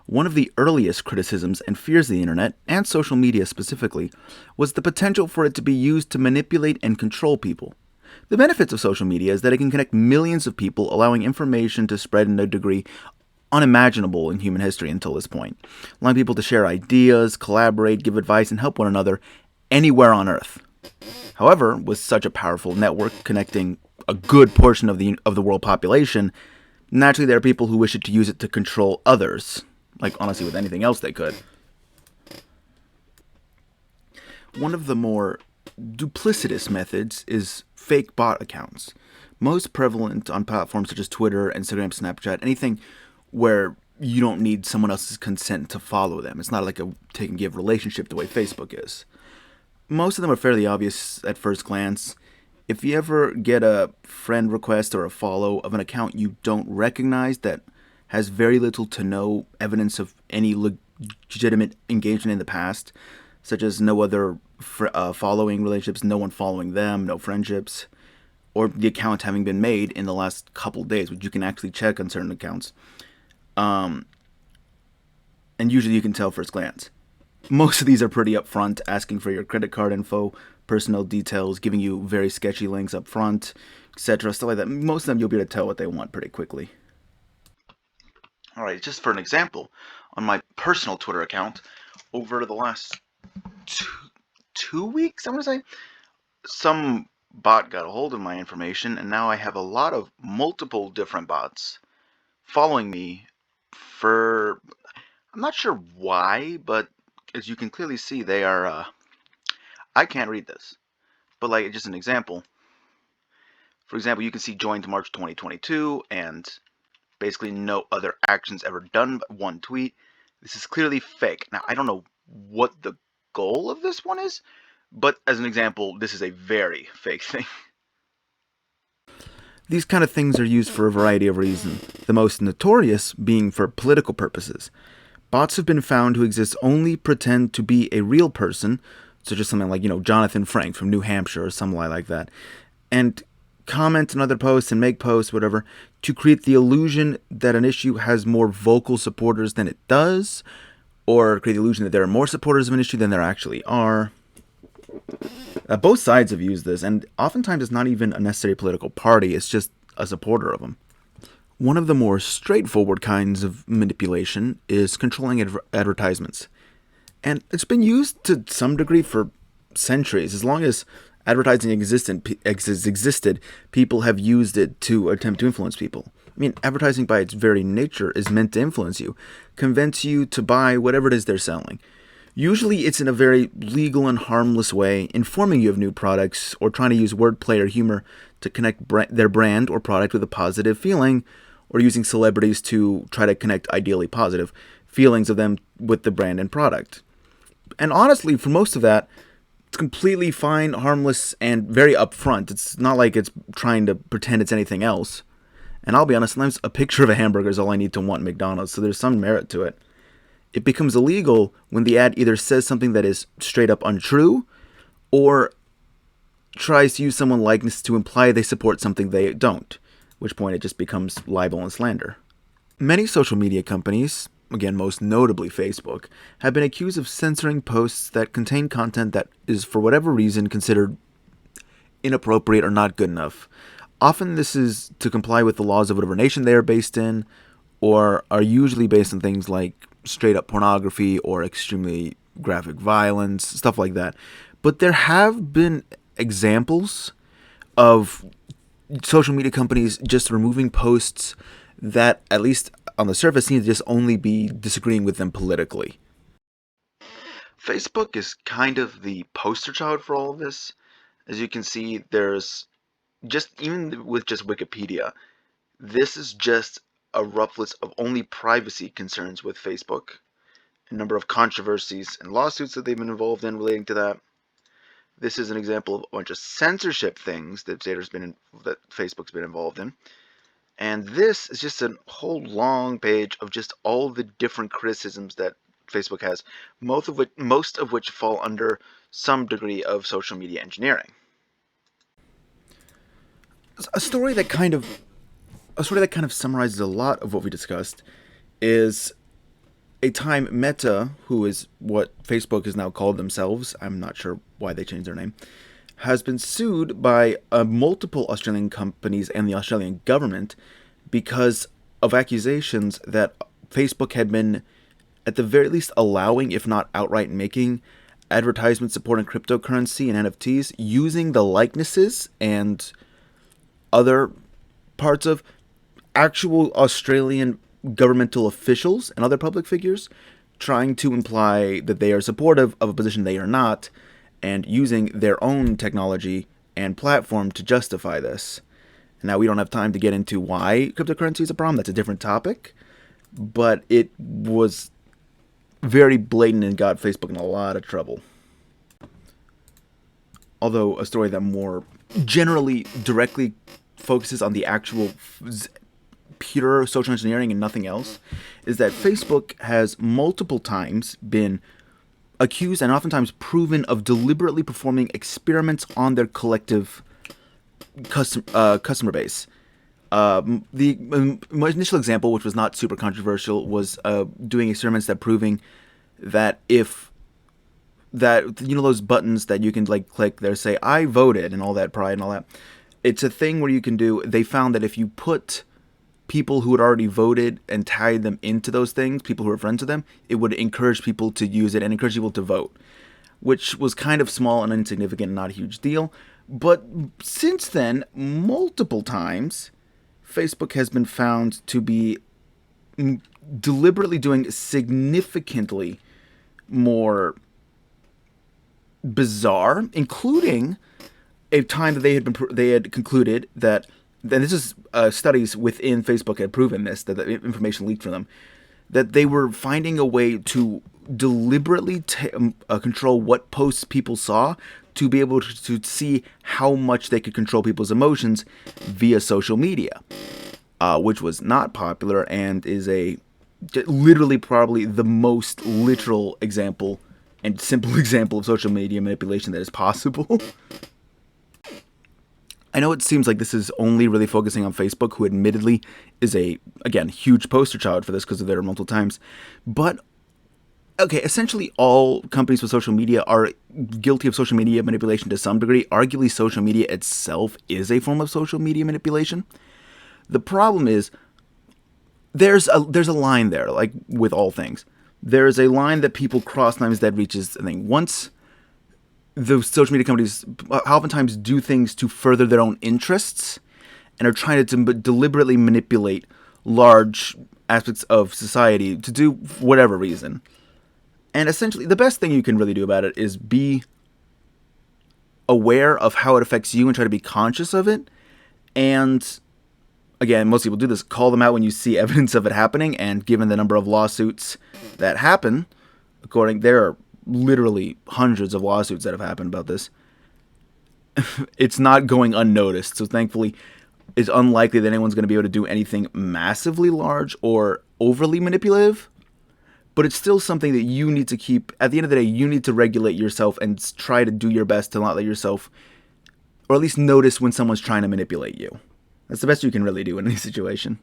One of the earliest criticisms and fears of the internet, and social media specifically, was the potential for it to be used to manipulate and control people. The benefits of social media is that it can connect millions of people, allowing information to spread in a degree unimaginable in human history until this point, allowing people to share ideas, collaborate, give advice, and help one another anywhere on Earth. However, with such a powerful network connecting a good portion of the world population, naturally there are people who wish it to use it to control others, like honestly with anything else they could. One of the more duplicitous methods is fake bot accounts. Most prevalent on platforms such as Twitter, Instagram, Snapchat, anything where you don't need someone else's consent to follow them. It's not like a take and give relationship the way Facebook is. Most of them are fairly obvious at first glance. If you ever get a friend request or a follow of an account you don't recognize that has very little to no evidence of any legitimate engagement in the past, such as no other following relationships, no one following them, no friendships, or the account having been made in the last couple days, which you can actually check on certain accounts. Um, and usually you can tell first glance. Most of these are pretty upfront, asking for your credit card info, personal details, giving you very sketchy links up front, etc. Stuff like that. Most of them you'll be able to tell what they want pretty quickly. Alright, just for an example, on my personal Twitter account, over the last two weeks, I want to say, some bot got a hold of my information, and now I have a lot of multiple different bots following me for, I'm not sure why, but as you can clearly see, they are, I can't read this, but like just an example. For example, you can see joined March 2022 and basically no other actions ever done but one tweet. This is clearly fake. Now, I don't know what the goal of this one is, but as an example, this is a very fake thing. These kind of things are used for a variety of reasons, the most notorious being for political purposes. Bots have been found to exist only pretend to be a real person, such as something like, Jonathan Frank from New Hampshire or something like that, and comment on other posts and make posts, whatever, to create the illusion that an issue has more vocal supporters than it does, or create the illusion that there are more supporters of an issue than there actually are. Both sides have used this, and oftentimes it's not even a necessary political party, it's just a supporter of them. One of the more straightforward kinds of manipulation is controlling advertisements. And it's been used to some degree for centuries. As long as advertising existed, people have used it to attempt to influence people. I mean, advertising by its very nature is meant to influence you, convince you to buy whatever it is they're selling. Usually it's in a very legal and harmless way, informing you of new products or trying to use wordplay or humor to connect their brand or product with a positive feeling, or using celebrities to try to connect ideally positive feelings of them with the brand and product. And honestly, for most of that, it's completely fine, harmless, and very upfront. It's not like it's trying to pretend it's anything else. And I'll be honest, sometimes a picture of a hamburger is all I need to want at McDonald's, so there's some merit to it. It becomes illegal when the ad either says something that is straight up untrue, or tries to use someone's likeness to imply they support something they don't, at which point it just becomes libel and slander. Many social media companies, again most notably Facebook, have been accused of censoring posts that contain content that is for whatever reason considered inappropriate or not good enough. Often this is to comply with the laws of whatever nation they are based in, or are usually based on things like straight up pornography or extremely graphic violence, stuff like that. But there have been examples of social media companies just removing posts that, at least on the surface, seem to just only be disagreeing with them politically. Facebook is kind of the poster child for all of this. As you can see, there's just, even with just Wikipedia, this is just a rough list of only privacy concerns with Facebook, a number of controversies and lawsuits that they've been involved in relating to that. This is an example of a bunch of censorship things that Facebook's been involved in. And this is just a whole long page of just all the different criticisms that Facebook has, most of which fall under some degree of social media engineering. A story that kind of summarizes a lot of what we discussed is a time Meta, who is what Facebook has now called themselves, I'm not sure why they changed their name, has been sued by multiple Australian companies and the Australian government because of accusations that Facebook had been, at the very least, allowing, if not outright making, advertisements supporting cryptocurrency and NFTs using the likenesses and other parts of actual Australian governmental officials and other public figures, trying to imply that they are supportive of a position they are not, and using their own technology and platform to justify this. Now, we don't have time to get into why cryptocurrency is a problem. That's a different topic. But it was very blatant and got Facebook in a lot of trouble. Although a story that more generally directly focuses on the actual pure social engineering and nothing else is that Facebook has multiple times been accused and oftentimes proven of deliberately performing experiments on their collective customer base. My initial example, which was not super controversial, was doing experiments that proving that if that, you know, those buttons that you can like click there say I voted and all that pride and all that, it's a thing where you can do. They found that if you put people who had already voted and tied them into those things, people who were friends with them, it would encourage people to use it and encourage people to vote, which was kind of small and insignificant and not a huge deal. But since then, multiple times, Facebook has been found to be deliberately doing significantly more bizarre, including a time that they had concluded that, and this is studies within Facebook had proven this, that the information leaked from them, that they were finding a way to deliberately control what posts people saw to be able to see how much they could control people's emotions via social media, which was not popular and is literally probably the most literal example and simple example of social media manipulation that is possible. I know it seems like this is only really focusing on Facebook, who admittedly is again, huge poster child for this because of their multiple times. But, okay, essentially all companies with social media are guilty of social media manipulation to some degree. Arguably, social media itself is a form of social media manipulation. The problem is there's a line there, like with all things. There is a line that people cross sometimes that reaches the thing. Once the social media companies oftentimes do things to further their own interests and are trying to deliberately manipulate large aspects of society to do whatever reason. And essentially, the best thing you can really do about it is be aware of how it affects you and try to be conscious of it. And again, most people do this, call them out when you see evidence of it happening. And given the number of lawsuits that happen, there are literally hundreds of lawsuits that have happened about this. It's not going unnoticed. So thankfully, it's unlikely that anyone's going to be able to do anything massively large or overly manipulative. But it's still something that you need to keep. At the end of the day, you need to regulate yourself and try to do your best to not let yourself, or at least notice when someone's trying to manipulate you. That's the best you can really do in any situation.